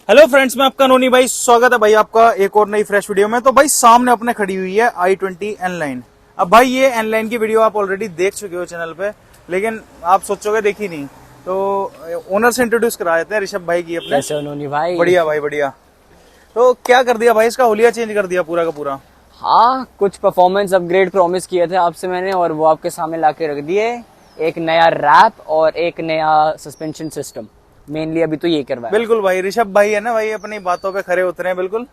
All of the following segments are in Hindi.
हेलो फ्रेंड्स, मैं आपका नोनी भाई। स्वागत है भाई आपका एक और नई फ्रेश वीडियो में। तो भाई सामने अपने खड़ी हुई है i20 N-Line। अब भाई ये N-Line की वीडियो आप ऑलरेडी देख चुके हो चैनल पे, लेकिन आप सोचोगे देखी नहीं। तो ओनर से इंट्रोड्यूस करा देते हैं ऋषभ भाई की अपने। कैसे हो नोनी भाई? बढ़िया भाई बढ़िया। तो क्या कर दिया भाई, इसका हुलिया चेंज कर दिया पूरा का पूरा। हाँ, कुछ परफॉर्मेंस अपग्रेड प्रॉमिस किए थे आपसे मैंने, और वो आपके सामने लाके रख दिए। एक नया रैप और एक नया सस्पेंशन सिस्टम। मेनली अभी तो ये करवाया। बिल्कुल भाई, ऋषभ भाई है ना भाई, अपनी बातों पे खरे उतरे हैं बिल्कुल।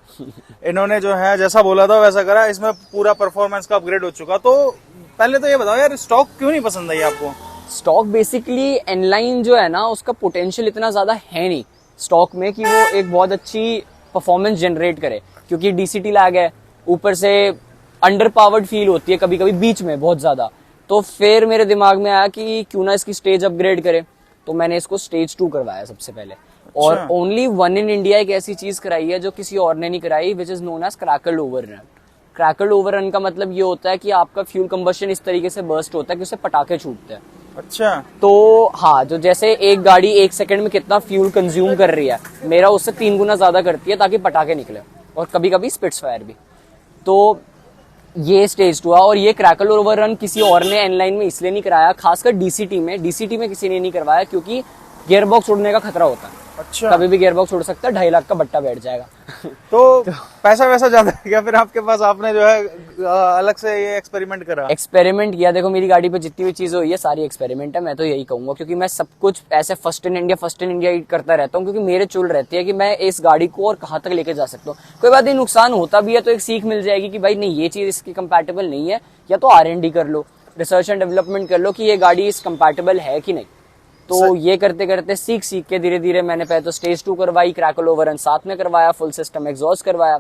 इन्होंने जो है जैसा बोला था वैसा करा। इसमें पूरा परफॉर्मेंस का अपग्रेड हो चुका। तो पहले तो ये बताओ यार, स्टॉक क्यों नहीं पसंद आई आपको? स्टॉक बेसिकली N-Line जो है ना, उसका पोटेंशियल इतना ज्यादा है नहीं स्टॉक में कि वो एक बहुत अच्छी परफॉर्मेंस जनरेट करे, क्योंकि डीसीटी लैग है, ऊपर से अंडर पावर्ड फील होती है कभी कभी बीच में बहुत ज्यादा। तो फिर मेरे दिमाग में आया कि क्यों ना इसकी स्टेज अपग्रेड करे, तो मैंने इसको स्टेज 2 करवाया सबसे पहले। और ओनली वन इन इंडिया एक ऐसी चीज कराई है जो किसी और ने नहीं कराई, which is known as crackled overrun. Crackled overrun का मतलब ये होता है कि आपका फ्यूल कंबशन इस तरीके से बर्स्ट होता है कि उससे पटाखे छूटते हैं। अच्छा। तो हाँ, जो जैसे एक गाड़ी 1 सेकंड में कितना फ्यूल कंज्यूम कर रही है, मेरा उससे 3 गुना ज्यादा करती है, ताकि पटाखे निकले, और कभी कभी स्पिट्स फायर भी। तो ये स्टेज 2 है। और ये क्रैकल ओवररन किसी और ने N-Line में इसलिए नहीं कराया, खासकर डीसीटी में किसी ने नहीं करवाया, क्योंकि गियरबॉक्स उड़ने का खतरा होता है। अच्छा। कभी भी गियरबॉक्स उड़ सकता है, 2.5 लाख का बट्टा बैठ जाएगा। तो पैसा वैसा ज्यादा है क्या फिर आपके पास? आपने जो है अलग से ये एक्सपेरिमेंट करा? एक्सपेरिमेंट किया। देखो, मेरी गाड़ी पे जितनी भी चीजें हुई है सारी एक्सपेरिमेंट है, मैं तो यही कहूंगा, क्योंकि मैं सब कुछ ऐसे फर्स्ट इन इंडिया ही करता रहता हूँ, क्योंकि मेरे चुल रहती है कि मैं इस गाड़ी को और कहाँ तक लेके जा सकता हूँ। कोई बात नहीं, नुकसान होता भी है तो एक सीख मिल जाएगी कि भाई नहीं, ये चीज इसकी कंपैटिबल नहीं है, या तो R&D कर लो, रिसर्च एंड डेवलपमेंट कर लो कि ये गाड़ी इस कंपैटिबल है कि नहीं। तो ये करते करते सीख के धीरे धीरे मैंने पहले तो स्टेज 2 करवाई, क्रैकल ओवररन साथ में करवाया, फुल सिस्टम एग्जॉस्ट करवाया।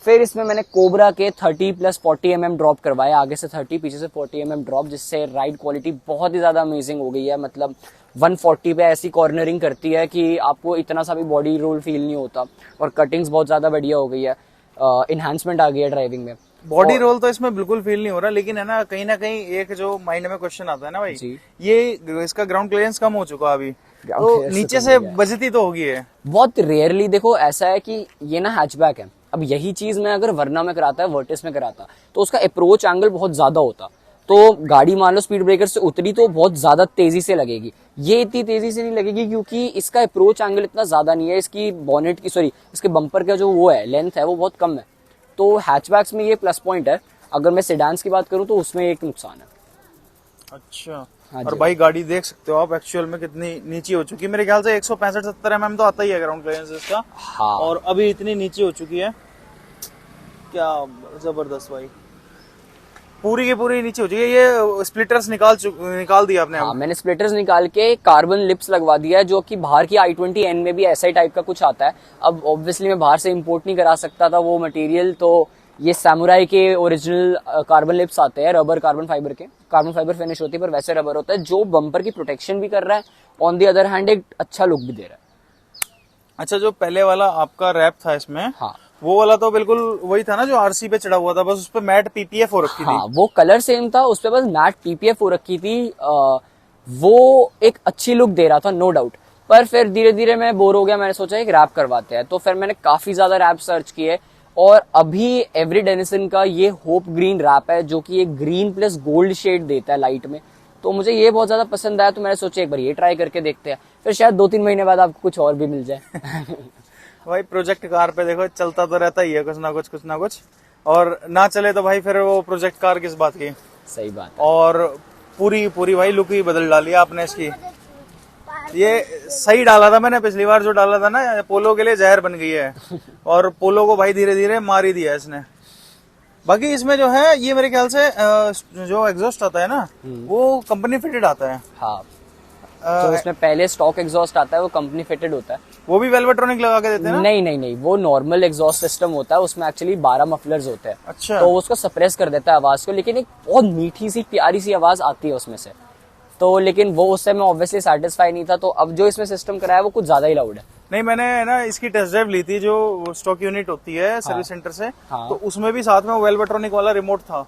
फिर इसमें मैंने कोबरा के 30+40 mm ड्रॉप करवाया, आगे से 30 पीछे से 40 mm ड्रॉप, जिससे राइड क्वालिटी बहुत ही ज्यादा अमेजिंग हो गई है। मतलब 140 पे ऐसी कॉर्नरिंग करती है कि आपको इतना सा भी बॉडी रोल फील नहीं होता, और कटिंग्स बहुत ज्यादा बढ़िया हो गई है, इनहैंसमेंट आ गई है ड्राइविंग में। बॉडी रोल तो इसमें बिल्कुल फील नहीं हो रहा, लेकिन है ना कहीं एक जो माइंड में क्वेश्चन आता है ना भाई, ये इसका ग्राउंड क्लियरेंस कम हो चुका अभी, तो नीचे से बजती तो होगी है बहुत रेयरली। देखो, ऐसा है कि ये ना हैचबैक है। अब यही चीज मैं अगर वर्ना में कराता है, वर्टिस में कराता, तो उसका अप्रोच एंगल बहुत ज्यादा होता, तो गाड़ी मान लो स्पीड ब्रेकर से उतरी तो बहुत ज्यादा तेजी से लगेगी। ये इतनी तेजी से नहीं लगेगी, क्योंकि इसका अप्रोच एंगल इतना ज्यादा नहीं है। इसकी बॉनेट की इसके बम्पर का जो वो है लेंथ है, वो बहुत कम है। तो हैचबैक्स में ये प्लस पॉइंट है। अगर मैं सेडान्स की बात करूं तो उसमें एक नुकसान है। अच्छा। हाँ, और भाई गाड़ी देख सकते हो आप एक्चुअल में कितनी नीचे हो चुकी है। मेरे ख्याल से 165-70 mm तो आता ही है ग्राउंड क्लियरेंस इसका। हाँ। और अभी इतनी नीचे हो चुकी है, क्या जबरदस्त भाई, पूरी की पूरी नीचे हो चुकी है। ये स्प्लिटर्स निकाल दिया आपने? हाँ, मैंने स्प्लिटर्स निकाल के कार्बन लिप्स लगवा दिया है, जो कि बाहर की i20N में भी ऐसा ही टाइप का कुछ आता है। अब ऑब्वियसली मैं बाहर से इंपोर्ट नहीं करा सकता था वो मटेरियल, तो ये सैमुराई के ओरिजिनल कार्बन लिप्स आते हैं, रबर कार्बन फाइबर फिनिश होती है, पर वैसे रबर होता है, जो बम्पर की प्रोटेक्शन भी कर रहा है, ऑन दी अदर हैंड एक अच्छा लुक भी दे रहा है। अच्छा, जो पहले वाला आपका रैप था इसमें, हाँ, वो वाला तो बिल्कुल वही था ना जो आरसी पे चढ़ा हुआ था, बस उस पे मैट पीपीएफ हो रखी थी। हाँ, वो कलर सेम था, उस पे बस मैट पीपीएफ हो रखी थी। वो एक अच्छी लुक दे रहा था, नो डाउट। पर फिर धीरे धीरे मैं बोर हो गया, मैंने सोचा एक रैप करवाते हैं, तो फिर मैंने काफी ज्यादा रैप सर्च किए, और अभी एवरी डेनिसन का ये होप ग्रीन रैप है, जो कि एक ग्रीन प्लस गोल्ड शेड देता है लाइट में। तो मुझे ये बहुत ज्यादा पसंद आया, तो मैंने सोचा एक बार ये ट्राई करके देखते हैं, फिर शायद 2-3 महीने बाद आपको कुछ और भी मिल जाए। भाई प्रोजेक्ट कार पे देखो चलता तो रहता ही है कुछ ना कुछ, और ना चले तो भाई फिर वो प्रोजेक्ट कार किस बात की। सही बात है। और पूरी भाई लुक ही बदल डाली आपने इसकी। ये सही डाला था मैंने पिछली बार जो डाला था ना, पोलो के लिए जहर बन गई है, और पोलो को भाई धीरे धीरे मार ही दिया इसने। बाकी इसमें जो है ये मेरे ख्याल से जो एग्जॉस्ट आता है ना, वो कंपनी फिटेड आता है। हाँ, जो इसमें पहले स्टॉक एग्जॉस्ट आता है वो कंपनी फिटेड होता है। वो भी वेलवेट्रॉनिक लगा के देते हैं ना? नहीं, वो नॉर्मल एग्जॉस्ट सिस्टम होता है, उसमें एक्चुअली 12 मफलर्स होते हैं। अच्छा। तो उसको सप्रेस कर देता है आवाज को, लेकिन एक बहुत मीठी सी प्यारी सी आवाज आती है उसमें से। तो लेकिन वो उससे मैं ऑब्वियसली सेटिस्फाई नहीं था, तो अब जो इसमें सिस्टम कराया वो कुछ ज्यादा ही लाउड है। नहीं, मैंने ना इसकी टेस्ट ड्राइव ली थी, जो स्टॉक यूनिट होती है सर्विस सेंटर से, तो उसमें भी साथ में वेलवेट्रॉनिक वाला रिमोट था।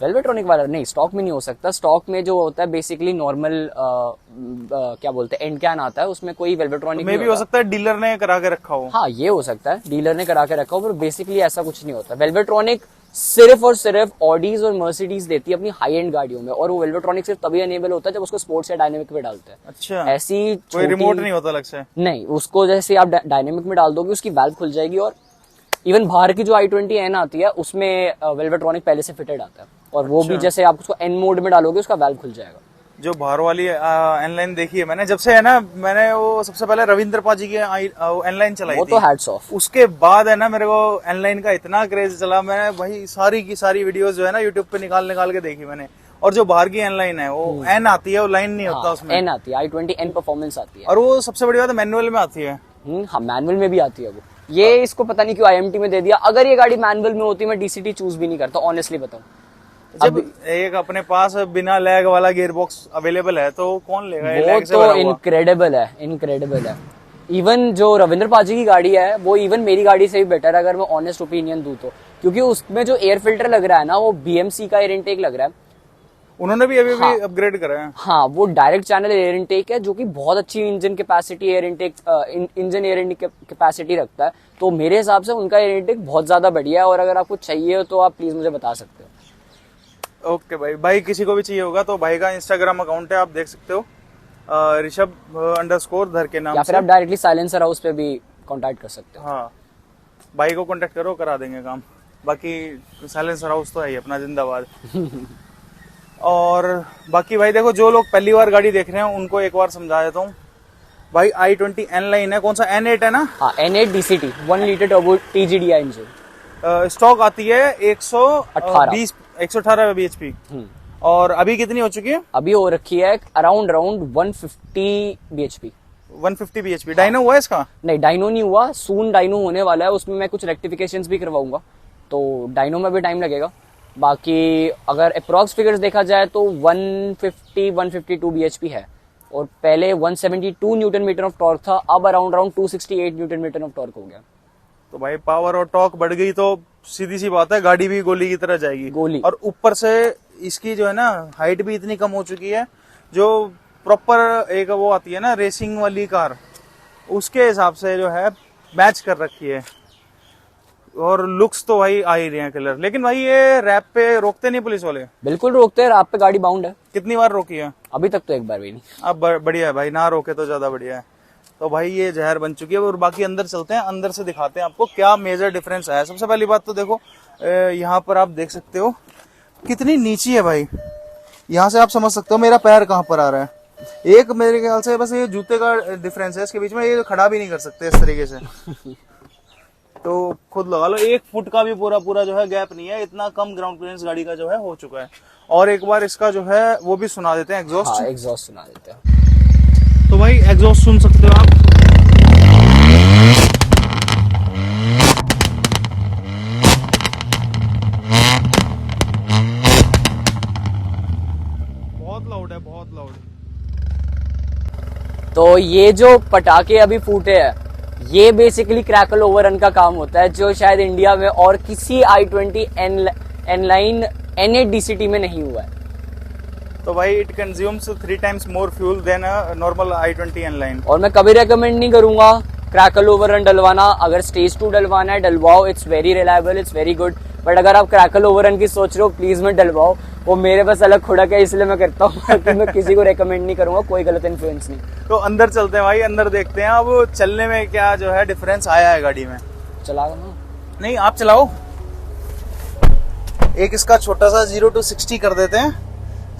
वेलवेट्रॉनिक वाला नहीं, स्टॉक में नहीं हो सकता। स्टॉक में जो होता है बेसिकली नॉर्मल क्या बोलते हैं एंड कैन आता है, उसमें कोई वेलवेट्रॉनिक मे भी हो सकता है डीलर ने करा के रखा हो। हाँ ये हो सकता है डीलर ने करा के रखा हो, पर बेसिकली ऐसा कुछ नहीं होता। वेलवेट्रॉनिक सिर्फ और सिर्फ ऑडीज और मर्सिडीज देती है अपनी हाई एंड गाड़ियों में, और वो वेलवेट्रॉनिक सिर्फ तभी अनेबल होता है जब उसको स्पोर्ट्स या डायनेमिक में डालते हैं। अच्छा, ऐसी कोई रिमोट नहीं होता अलग से? नहीं, उसको जैसे आप डायनेमिक में डाल दोगे उसकी वाल्व खुल जाएगी। और इवन बाहर की जो i20N आती है उसमें वेलवेट्रॉनिक पहले से फिटेड आता है, और वो भी जैसे आप उसको N मोड में डालोगे उसका वाल्व खुल जाएगा। जो बाहर वाली एनलाइन देखी है मैंने, जब से है ना, मैंने वो सबसे पहले रविंद्र पाजी की एनलाइन चलाई वो थी, तो हैट्स ऑफ। उसके बाद है ना मेरे को एनलाइन का इतना क्रेज चला, मैंने भाई सारी की सारी वीडियोस जो है ना यूट्यूब पे निकाल के देखी मैंने। और जो बाहर की एनलाइन है वो एन आती है, वो लाइन नहीं होता उसमें, N आती है, i20N परफॉर्मेंस आती है। और वो सबसे बड़ी बात है मैनुअल में आती है। हाँ मैनुअल में भी आती है वो। ये इसको पता नहीं क्यों IMT में दे दिया। अगर ये गाड़ी मैनुअल में होती मैं DCT चूज भी नहीं करता, ऑनेस्टली बताऊं। जब एक अपने पास बिना लैग वाला गियर बॉक्स अवेलेबल है तो कौन लेगा? ये वो लैग से तो भरा हुआ। इनक्रेडिबल है, इनक्रेडिबल है। इवन जो रविंद्र पाजी की गाड़ी है वो इवन मेरी गाड़ी से भी बेटर है अगर मैं ऑनेस्ट ओपिनियन दूं तो, क्योंकि उसमें जो एयर फिल्टर लग रहा है ना वो BMC का एयर इनटेक लग रहा है। उन्होंने भी अभी भी अपग्रेड करा है। हाँ वो डायरेक्ट चैनल एयर इनटेक है जो कि बहुत अच्छी engine capacity air intake engine air intake capacity रखता है। तो मेरे हिसाब से उनका एयर इनटेक बहुत ज्यादा बढ़िया है, और अगर आपको चाहिए हो तो आप प्लीज मुझे बता सकते हो। ओके भाई किसी को भी चाहिए होगा तो भाई का इंस्टाग्राम अकाउंट है, आप देख सकते हो, ऋषभ_धर के नाम या फिर से। आप डायरेक्टली साइलेंसर हाउस पे भी कांटेक्ट कर सकते हो। हाँ भाई को कांटेक्ट करो, करा देंगे काम। बाकी साइलेंसर हाउस तो है ही अपना, जिंदाबाद। और बाकी भाई देखो, जो लोग पहली बार गाड़ी देख रहे हैं उनको एक बार समझा देता हूँ भाई। i20N लाइन है, कौन सा N8 है ना? हाँ N8 DCT 1 litre turbo TGDI engine. Stock आती है 118 bhp। और अभी कितनी हो चुकी है? अभी हो रखी है अराउंड 150 bhp। 150 bhp। डायनो हुआ है इसका? नहीं डायनो नहीं हुआ, सून डायनो होने वाला है, उसमें मैं कुछ रेक्टिफिकेशंस भी करवाऊंगा, तो डायनो में भी टाइम लगेगा। बाकी अगर अप्रॉक्स फिगर्स देखा जाए तो 152 bhp है, और पहले 172 न्यूटन मीटर ऑफ टॉर्क था, अब around 268 newton meter of torque हो गया। तो भाई पावर और टॉर्क बढ़ गई तो सीधी सी बात है गाड़ी भी गोली की तरह जाएगी। गोली। और ऊपर से इसकी जो है ना हाइट भी इतनी कम हो चुकी है, जो प्रॉपर एक वो आती है ना रेसिंग वाली कार, उसके हिसाब से जो है मैच कर रखी है। और लुक्स तो भाई आ ही रहे हैं कलर। लेकिन भाई ये रैप पे रोकते नहीं पुलिस वाले? बिल्कुल रोकते हैं, आप पे गाड़ी बाउंड है। कितनी बार रोकी है? अभी तक तो एक बार भी नहीं। अब बढ़िया है भाई, ना रोके तो ज्यादा बढ़िया है। तो भाई ये जहर बन चुकी है। और बाकी अंदर चलते हैं, अंदर से दिखाते हैं आपको क्या मेजर डिफरेंस है। सबसे पहली बात तो देखो, यहाँ पर आप देख सकते हो कितनी नीची है भाई। यहाँ से आप समझ सकते हो मेरा पैर कहाँ पर आ रहा है। एक मेरे ख्याल से बस ये जूते का डिफरेंस है इसके बीच में, ये खड़ा भी नहीं कर सकते इस तरीके से। तो खुद लगा लो 1 फुट का भी पूरा जो है गैप नहीं है, इतना कम ग्राउंड क्लियरेंस गाड़ी का जो है हो चुका है। और एक बार इसका जो है वो भी सुना देते हैं एग्जॉस्ट। हाँ एग्जॉस्ट सुना देते हैं। तो भाई एग्जॉस्ट सुन सकते हो आप। बहुत लाउड है, बहुत लाउड। तो ये जो पटाखे अभी फूटे हैं, ये बेसिकली क्रैकल ओवररन का काम होता है, जो शायद इंडिया में और किसी i20N लाइन N8 DCT में नहीं हुआ है। तो भाई it consumes 3 times more fuel then normal i20N line. और मैं कभी रेकमेंड नहीं करूंगा क्रैकल ओवररन डलवाना। अगर स्टेज 2 डलवाना है डलवाओ, it's very reliable, it's very good. But अगर आप क्रैकल ओवररन की सोच रहे हो प्लीज मत डलवाओ, वो मेरे पास अलग खुड़क है इसलिए मैं करता हूँ। कि मैं किसी को रेकमेंड नहीं करूंगा, कोई गलत इन्फ्लुएंस नहीं। तो अंदर चलते हैं भाई, अंदर देखते हैं अब चलने में क्या जो है डिफरेंस आया है गाड़ी में। चला ना? नहीं आप चलाओ। एक इसका छोटा सा 0 to 60 कर देते हैं,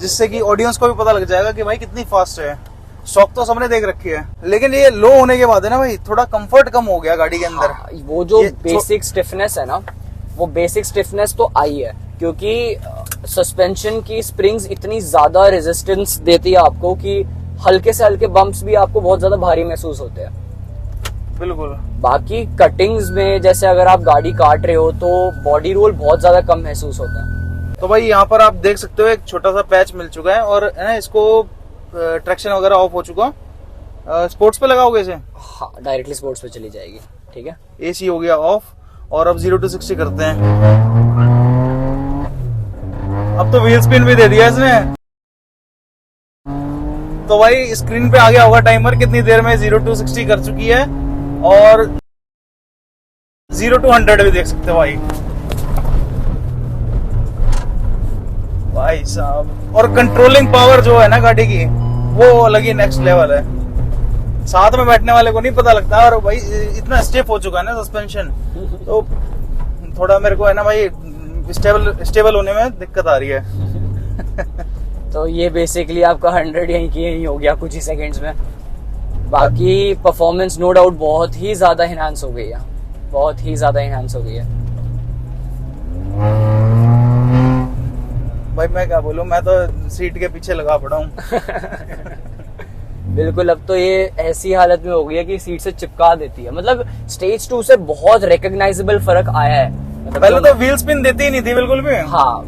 जिससे कि ऑडियंस को भी पता लग जाएगा कि भाई कितनी फास्ट है। शॉक तो सबने देख रखी है, लेकिन ये लो होने के बाद है ना भाई थोड़ा कंफर्ट कम हो गया गाड़ी के अंदर। हाँ, वो जो बेसिक स्टिफनेस है ना, वो बेसिक स्टिफनेस तो आई है, क्योंकि सस्पेंशन की स्प्रिंग्स इतनी ज्यादा रेजिस्टेंस देती है आपको कि हल्के से हल्के बम्प्स भी आपको बहुत ज्यादा भारी महसूस होते हैं। बिल्कुल। बाकी कटिंग्स में जैसे अगर आप गाड़ी काट रहे हो तो बॉडी रोल बहुत ज्यादा कम महसूस होता है। तो भाई यहाँ पर आप देख सकते हो एक छोटा सा पैच मिल चुका है, और है ना इसको ट्रैक्शन वगैरह ऑफ हो चुका। स्पोर्ट्स पे लगाओगे इसे? हाँ डायरेक्टली स्पोर्ट्स पे चली जाएगी। ठीक है, एसी हो गया ऑफ। और अब 0 to 60 करते हैं। अब तो व्हील स्पिन भी दे दिया इसने। तो भाई स्क्रीन पे आ गया होगा टाइमर कितनी देर में 0 to 60 कर चुकी है, और 0 to 100 भी देख सकते हो भाई साहब। और कंट्रोलिंग पावर जो है ना गाड़ी की, वो अलग ही नेक्स्ट लेवल है। साथ में बैठने वाले को नहीं पता लगता। और भाई इतना स्टेप हो चुका है ना सस्पेंशन, तो थोड़ा मेरे को है ना भाई स्टेबल होने में दिक्कत आ रही है। तो ये बेसिकली आपका 100 यहीं की यहीं हो गया कुछ ही सेकंड्स में। बाकी परफॉर्मेंस नो डाउट बहुत ही ज्यादा इनहांस हो गई है, बहुत ही ज्यादा इनहांस हो गई है। भाई मैं क्या बोलूं, मैं तो सीट के पीछे लगा पड़ा हूँ। बिल्कुल, अब तो ये ऐसी हालत में हो गई है कि सीट से चिपका देती है। मतलब स्टेज 2 से बहुत रिकॉग्नाइजेबल फर्क आया है। मतलब पहले तो व्हील स्पिन देती ही नहीं थी बिल्कुल भी। हाँ,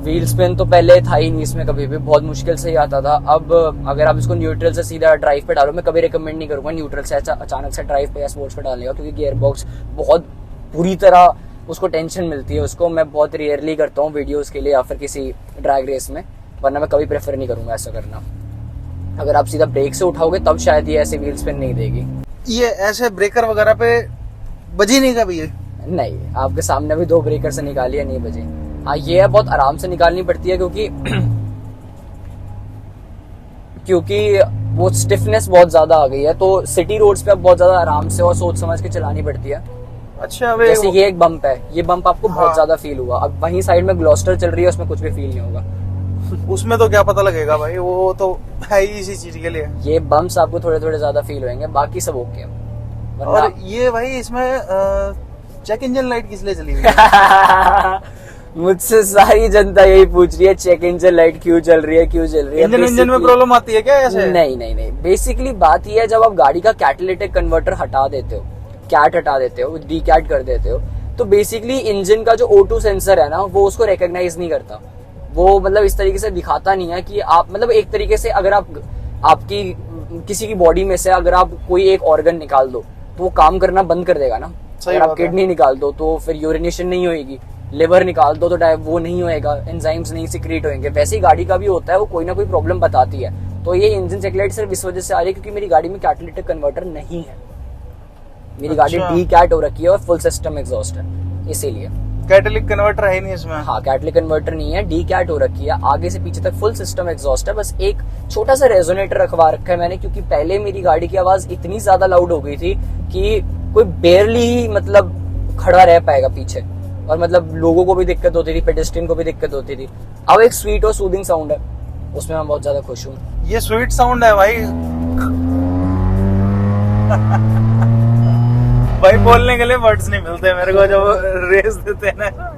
व्हील स्पिन तो पहले था ही नहीं इसमें, कभी भी बहुत मुश्किल से ही आता था। अब अगर आप इसको न्यूट्रल से सीधा ड्राइव पे डालो, मैं कभी रिकमेंड नहीं करूंगा न्यूट्रल से अचानक से ड्राइव पे या स्पोर्ट्स पे डालने का, क्योंकि गियर बॉक्स बहुत बुरी तरह उसको टेंशन मिलती है। उसको मैं बहुत रेयरली करता हूँ वीडियोस के लिए या फिर किसी ड्रैग रेस में, वरना मैं कभी प्रेफर नहीं करूंगा ऐसा करना। अगर आप सीधा ब्रेक से उठाओगे तब शायद ये ऐसे व्हील स्पिन नहीं देगी। ये ऐसे ब्रेकर वगैरह पे बजी नहीं कभी ये? नहीं, आपके सामने भी 2 ब्रेकर से निकाली है, नहीं बजी। हाँ, ये है बहुत आराम से निकालनी पड़ती है, क्योंकि वो स्टिफनेस बहुत ज्यादा आ गई है। तो सिटी रोड्स पे अब बहुत ज्यादा आराम से और सोच समझ के चलानी पड़ती है। अच्छा, जैसे ये एक बम्प है, ये बम्प आपको बहुत हाँ। ज्यादा फील हुआ। अब वहीं साइड में ग्लॉस्टर चल रही है, उसमें कुछ भी फील नहीं होगा। उसमें तो क्या पता लगेगा भाई, वो तो है ही इसी चीज के लिए। ये बम्प्स आपको थोड़े थोड़े ज्यादा फील होंगे, बाकी सब ओके है। और ये भाई इसमें चेक इंजन लाइट किस लिए चली हुई है? मुझसे सारी जनता यही पूछ रही है, चेक इंजन लाइट क्यों चल रही है, क्यों चल रही है। इंजन में प्रॉब्लम आती है क्या ऐसे? नहीं, बेसिकली बात ये है, जब आप गाड़ी का कैटालिटिक कन्वर्टर हटा देते हो, कैट हटा देते हो, डी कैट कर देते हो, तो बेसिकली इंजन का जो O2 सेंसर है ना, वो उसको रिकॉग्नाइज नहीं करता। वो मतलब इस तरीके से दिखाता नहीं है कि आप, मतलब एक तरीके से अगर आपकी किसी की बॉडी में से अगर आप कोई एक ऑर्गन निकाल दो तो वो काम करना बंद कर देगा ना। अगर आप किडनी निकाल दो तो फिर यूरिनेशन नहीं होगी, लिवर निकाल दो तो वो नहीं होएगा, एंजाइम्स नहीं सिक्रीट होंगे। वैसे ही गाड़ी का भी होता है, वो कोई ना कोई प्रॉब्लम बताती है। तो ये इंजन चेक लाइट सिर्फ इस वजह से आ रही है क्योंकि मेरी गाड़ी में कैटालिटिक कन्वर्टर नहीं है। मेरी गाड़ी डी कैट हो रखी है और फुल सिस्टम एग्जॉस्ट है, इसीलिए। कैटालिटिक कन्वर्टर है ही नहीं इसमें? हाँ, कैटालिटिक कन्वर्टर नहीं है, डी कैट हो रखी है, आगे से पीछे तक फुल सिस्टम एग्जॉस्ट है। बस एक छोटा सा रेजोनेटर रखवा रखा है मैंने, क्योंकि पहले मेरी गाड़ी की आवाज इतनी ज्यादा लाउड हो गई थी कि कोई बेयरली ही मतलब खड़ा रह पाएगा पीछे, और मतलब लोगों को भी दिक्कत होती थी, पेडेस्ट्रियन को भी दिक्कत होती थी। अब एक स्वीट और सूदिंग साउंड है, उसमें मैं बहुत ज्यादा खुश हूँ। ये स्वीट साउंड है भाई। भाई बोलने के लिए वर्ड्स नहीं मिलते मेरे को जब रेस देते हैं ना।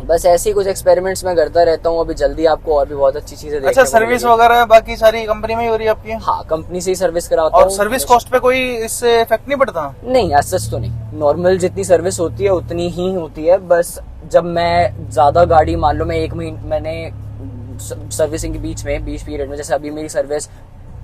बस ऐसे ही कुछ एक्सपेरिमेंट्स मैं करता रहता हूँ। अभी जल्दी आपको और भी बहुत अच्छी चीजें देखने अच्छा, सर्विस वगैरह बाकी सारी कंपनी में ही हो रही है आपकी? हाँ, कंपनी से ही सर्विस कराता हूँ। और सर्विस कॉस्ट पे कोई इससे इफेक्ट नहीं पड़ता? नहीं, सच तो नहीं। नॉर्मल जितनी सर्विस होती है उतनी ही होती है। बस जब मैं ज्यादा गाड़ी, मान लो मैं 1 महीने मैंने सर्विसिंग के बीच पीरियड में, जैसे अभी मेरी सर्विस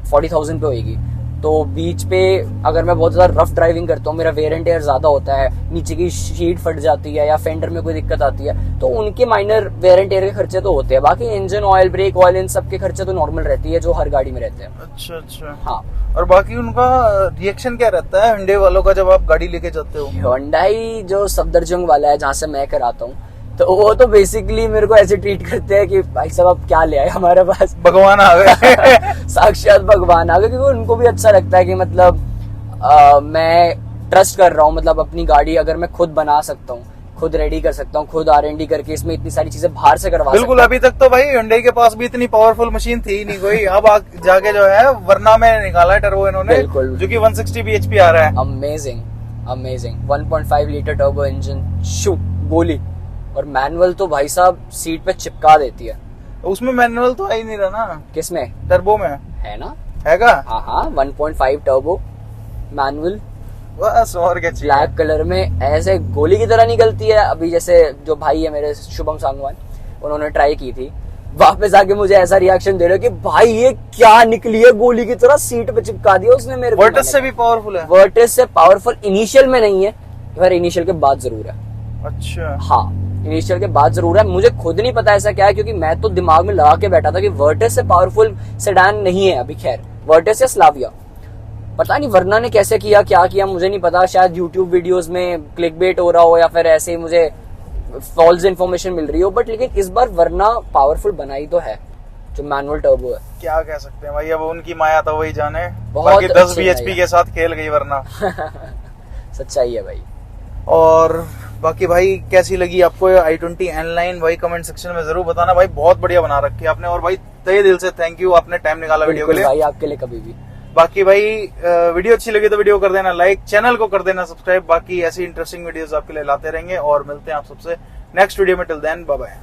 40,000 पे होगी, तो बीच पे अगर मैं बहुत ज्यादा रफ ड्राइविंग करता हूँ, मेरा वेयर एंड टेयर ज्यादा होता है, नीचे की शीट फट जाती है या फेंडर में कोई दिक्कत आती है, तो उनके माइनर वेयर एंड टेयर के खर्चे तो होते हैं। बाकी इंजन ऑयल, ब्रेक ऑयल, इन सब के खर्चे तो नॉर्मल रहती है जो हर गाड़ी में रहते हैं। अच्छा। हाँ। और बाकी उनका रिएक्शन क्या रहता है Hyundai वालों का जब आप गाड़ी लेके जाते हो? Hyundai जो सफदरजंग वाला है, जहाँ से मैं कराता हूँ, तो वो तो बेसिकली मेरे को ऐसे ट्रीट करते हैं कि भाई साहब आप क्या ले आए हमारे पास, भगवान आ गए। साक्षात भगवान आ गए। क्योंकि उनको भी अच्छा लगता है कि मतलब मैं ट्रस्ट कर रहा हूँ, मतलब अपनी गाड़ी अगर मैं खुद बना सकता हूँ, खुद रेडी कर सकता हूँ, खुद R&D करके इसमें इतनी सारी चीजें बाहर से करवा बिल्कुल। अभी तक तो भाई Hyundai के पास भी इतनी पावरफुल मशीन थी ही नहीं कोई। अब जाके जो है वरना में निकाला है टर्बो इन्होंने, जो कि 160 bhp आ रहा है। अमेजिंग 1.5 लीटर टर्बो इंजन, शू गोली। और मैनुअल तो भाई साहब सीट पे चिपका देती है। उसमें मैनुअल तो आ ही नहीं रहा ना। किसमें? टर्बो में है ना? हैगा? हाँ, 1.5 टर्बो मैनुअल, बस और क्या चाहिए। ब्लैक कलर में ऐसे गोली की तरह निकलती है। अभी जैसे जो भाई है मेरे, शुभम सांगवान, उन्होंने ट्राई की थी, वापस आके मुझे ऐसा रिएक्शन दे रहे कि भाई ये क्या निकली है, गोली की तरह सीट पे चिपका दिया उसने मेरे को। वर्टिस से भी पावरफुल है? वर्टिस से पावरफुल इनिशियल में नहीं है, फिर इनिशियल के बाद जरूर है। अच्छा। हाँ, इनिशियल के बाद जरूर है। मुझे खुद नहीं पता ऐसा क्या है, क्योंकि मैं तो दिमाग में लगा के बैठा था कि वर्टिस से पावरफुल सेडान नहीं है अभी। खैर वर्टिस या स्लाविया, पता नहीं वरना ने कैसे किया, क्या किया मुझे नहीं पता। शायद यूट्यूब वीडियोस में क्लिकबेट हो रहा हो या फिर ऐसे ही मुझे फॉल्स इन्फॉर्मेशन मिल रही हो, बट लेकिन इस बार वरना पावरफुल बनाई तो है जो मैनुअल टर्बो है। क्या कह सकते हैं भाई, अब उनकी माया तो वही जाने। बहुत बाकी 10 अच्छी bhp माया। के साथ खेल गई वरना। सच्चाई है भाई। और बाकी भाई कैसी लगी आपको i20 N-Line भाई कमेंट सेक्शन में जरूर बताना भाई। बहुत बढ़िया बना रखी है आपने, और भाई तहे दिल से थैंक यू, आपने टाइम निकाला वीडियो के बिल्कुल लिए भाई, आपके लिए कभी भी। बाकी भाई वीडियो अच्छी लगी तो वीडियो कर देना लाइक, चैनल को कर देना सब्सक्राइब। बाकी ऐसी इंटरेस्टिंग वीडियोस आपके लिए लाते रहेंगे और मिलते हैं आप सबसे नेक्स्ट वीडियो में। Till then bye bye.